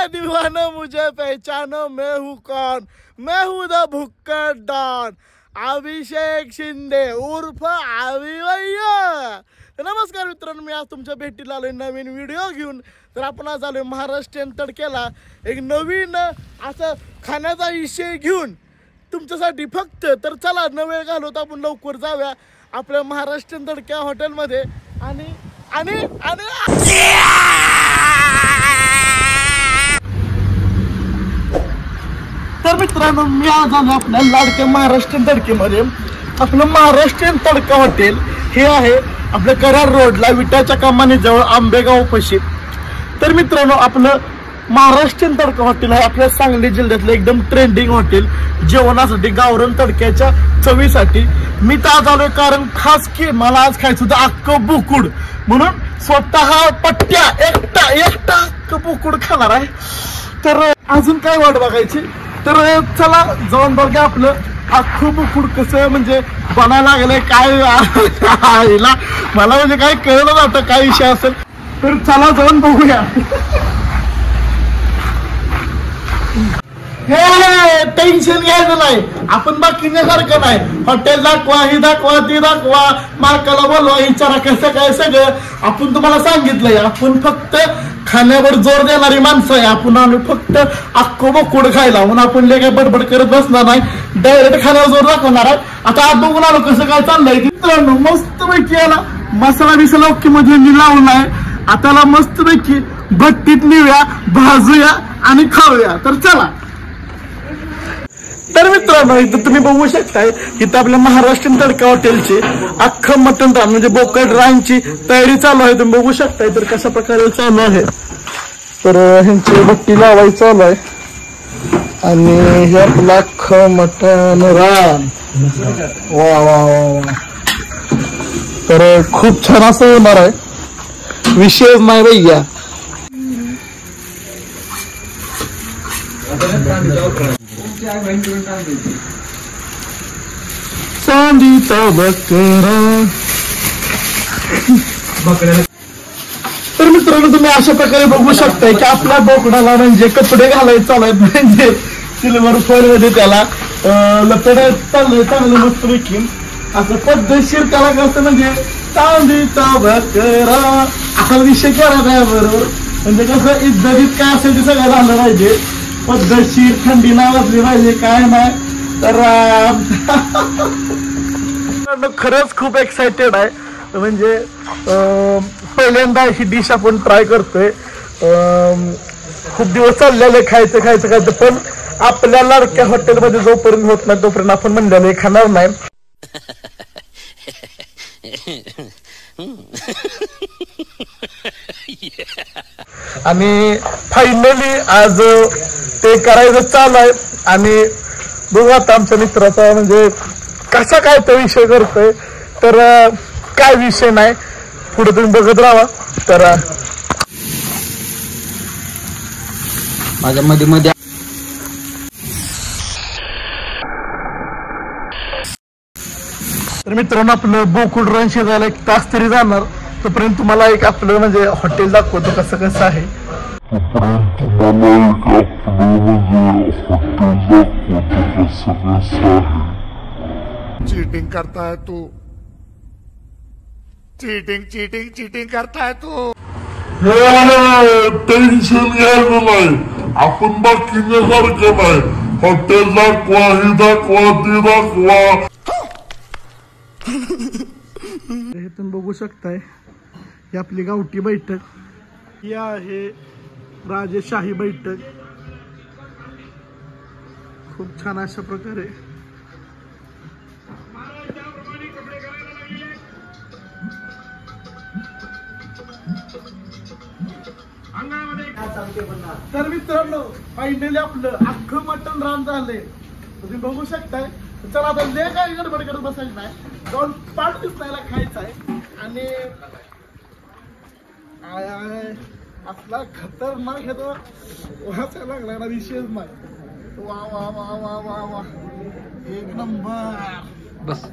दीवानो मुझे पहचानो, मैं हूँ कौन, मैं हूँ द भुक्कड़ डॉन, अभिषेक शिंदे उर्फ आवी भैया। नमस्कार मित्रांनो, मी आज तुमच्या भेटीला आलोय नवीन व्हिडिओ घेऊन। तर आपण आज आलोय महाराष्ट्रीयन तडक्याला एक नवीन असं खाण्याचा विषय घेऊन तुमच्यासाठी फक्त। तर चला न वेळ घालवता आपण लवकर जाऊया आपल्या महाराष्ट्रीयन तडक्या हॉटेलमध्ये आणि आणि आणि तर मित्रांनो, मी आज आलो आपल्या लाडक्या महाराष्ट्रीयन तडकेमध्ये। आपलं महाराष्ट्रीयन तडका हॉटेल हे आहे आपल्या कराड रोडला विटाच्या कमानी जवळ आंबेगाव पशी। तर मित्रांनो, आपलं महाराष्ट्रीयन तडका हॉटेल आहे आपल्या सांगली जिल्ह्यातलं एकदम ट्रेंडिंग हॉटेल जेवणासाठी, गावरान तडक्याच्या चवीसाठी। मी तर आज आलोय कारण खास की मला आज खायचं होतं अख्खं बोकुड, म्हणून स्वतः पट्ट्या एकटा अख्खं बोकुड खाणार आहे। तर अजून काय वाट बघायची, तर चला जाऊन बघा आपलं अख्खं बोकुड कसं म्हणजे बनायला लागलंय, काय आईला मला म्हणजे काय कळलं जातं काय विषय असेल। तर चला जाऊन बघूया। हे टेन्शन घ्यायचं नाही, आपण बाकीच्यासारखं नाही। हॉटेल दाखवा, ही दाखवा, ती दाखवा, मालकाला बोलवा, विचारा कसं काय सगळं आपण तुम्हाला सांगितलंय। आपण फक्त खाण्यावर जोर देणारी माणसं आहे। आपण आम्ही फक्त अख्खं बोकुड खायला, म्हणून आपण ले काय बडबड करत बसणार नाही, डायरेक्ट खाण्यावर जोर दाखवणार आहे। आता आज बघून आलो कसं काय चाललंय। मित्रांनो, मस्त पैकी याला मसाला बिसाला ओके मध्ये मी लावलाय। आताला मस्त पैकी भट्टीत नेऊया, भाजूया आणि खाऊया। तर चला। तर मित्रांनो, इथं तुम्ही बघू शकताय इथं आपल्या महाराष्ट्रीयन तडका हॉटेलची अख्खं मटण रान म्हणजे बोकड रानची तयारी चालू आहे। तुम्ही बघू शकताय तर कशा प्रकारे चालू आहे। तर ह्यांची भट्टी लावायची चालू आहे आणि हे आपलं अख्खं मटण रान वा वा वा। तर खूप छान असं होणार आहे, विषय नाही भैया। चांदीचा बकरा। तर मित्रांनो, तुम्ही अशा प्रकारे बघू शकताय की आपल्या बोकडाला म्हणजे कपडे घालायचे चालू आहेत, म्हणजे सिल्वर फॉइल मध्ये त्याला लपड चाललंय चांगलं मस्त पैकी असं पद्धतशीर त्याला कसं म्हणजे चांदीचा बकरा असा विषय केला आहे बरोबर। म्हणजे कसं इज्जतीत काय असेल ते सगळं झालं पाहिजे, पद्धतशीर, थंडी नाही वाजली पाहिजे, काय नाही। तर खरंच खूप एक्साइटेड आहे, म्हणजे पहिल्यांदा ही डिश आपण ट्राय करतोय। खूप दिवस चाललेले खायचं पण आपल्या लाडक्या हॉटेलमध्ये जोपर्यंत होत नाही तोपर्यंत आपण म्हणलेलं खाणार नाही। आणि फायनली आज ते करायचं चालू आहे आणि बघू आता आमच्या मित्राचा म्हणजे कसा काय तो विषय करतोय। तर काय विषय नाही, पुढे तुम्ही बघत राहा। तर माझ्या मध्ये तर मित्रांनो, आपलं बोकुड रन शिजायला 1 तास तरी जाणार। तोपर्यंत तुम्हाला एक आपलं म्हणजे हॉटेल दाखवतो कसं कसं आहे। चीटिंग करता है तू, चीटिंग करता है तू। टेन्शन घ्यायचं नाही, आपण बाकीच्यासारखं नाही। हॉटेल दाखवा, ही दाखवा, ती दाखवा। हे तुम्ही बघू शकताय ही आपली गावठी बैठक, ही आहे राजेशाही बैठक। खूप छान अशा प्रकारे तर मित्रांनो, फायनली आपलं अख्खं मटण रान झालंय, तुम्ही बघू शकताय। चला आता ले काय गडबड करत बसायचं नाही, जाऊन पाठ दिसायला खायचं आहे। आणि असला खतरनाक हे तो वाचायला लागला ना, विशेष नाही। वा वा वा वा वा वा, एक नंबर बस।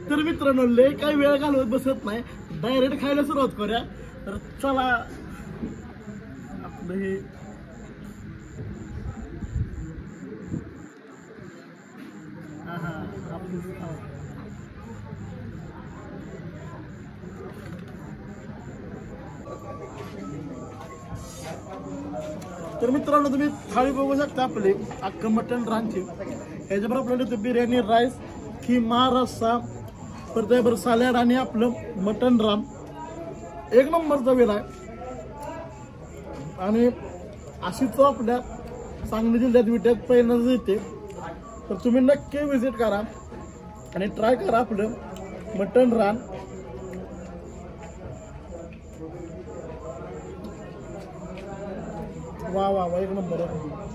तर मित्रांनो, ले काही वेळ घालवत बसत नाही, डायरेक्ट खायला सुरुवात करूया। तर चला आपलं हे तर मित्रांनो तुम्ही थाळी बघू शकता आपले अख्खं मटण रानचे ह्याच्यावर आपल्याला इथं बिर्याणी राईस किमा रस्सा परत त्याबरोबर सॅलड आणि आपलं मटण रान एक नंबरचा वेळ आहे आणि अशी चव आपल्या सांगली जिल्ह्यात विट्यात पहिल्यांदाच येते तर तुम्ही नक्की विजिट करा आणि ट्राय करा आपलं मटण रान वा वा वा एक नंबर आहे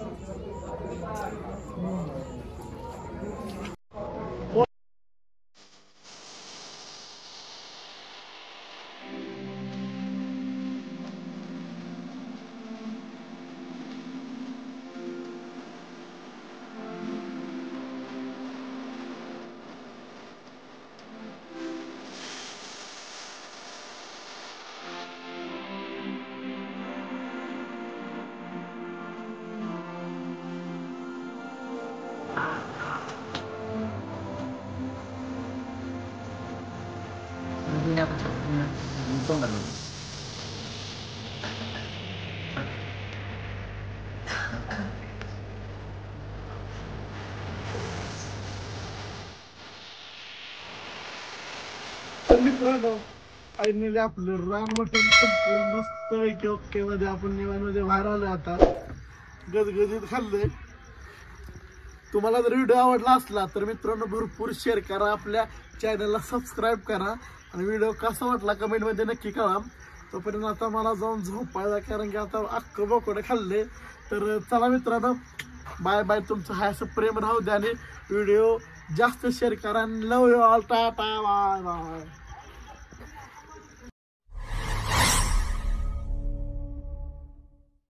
मित्रांनो आईने आपलं रान मटण संपूर्ण मस्त पैकी ओके मध्ये आपण निवांमध्ये बाहेर आलो आता गजगजीत खाल्लंय तुम्हाला जर व्हिडिओ आवडला असला तर मित्रांनो भरपूर शेअर करा आपल्या चॅनलला सबस्क्राईब करा आणि व्हिडिओ कसा वाटला कमेंटमध्ये नक्की कळा तोपर्यंत आता मला जाऊन झोपायला कारण की आता अख्खं बोकडं खाल्ले तर चला मित्रांनो बाय बाय तुमचं हाय असं प्रेम राहू द्या आणि व्हिडिओ जास्त शेअर करा love you all tata bye bye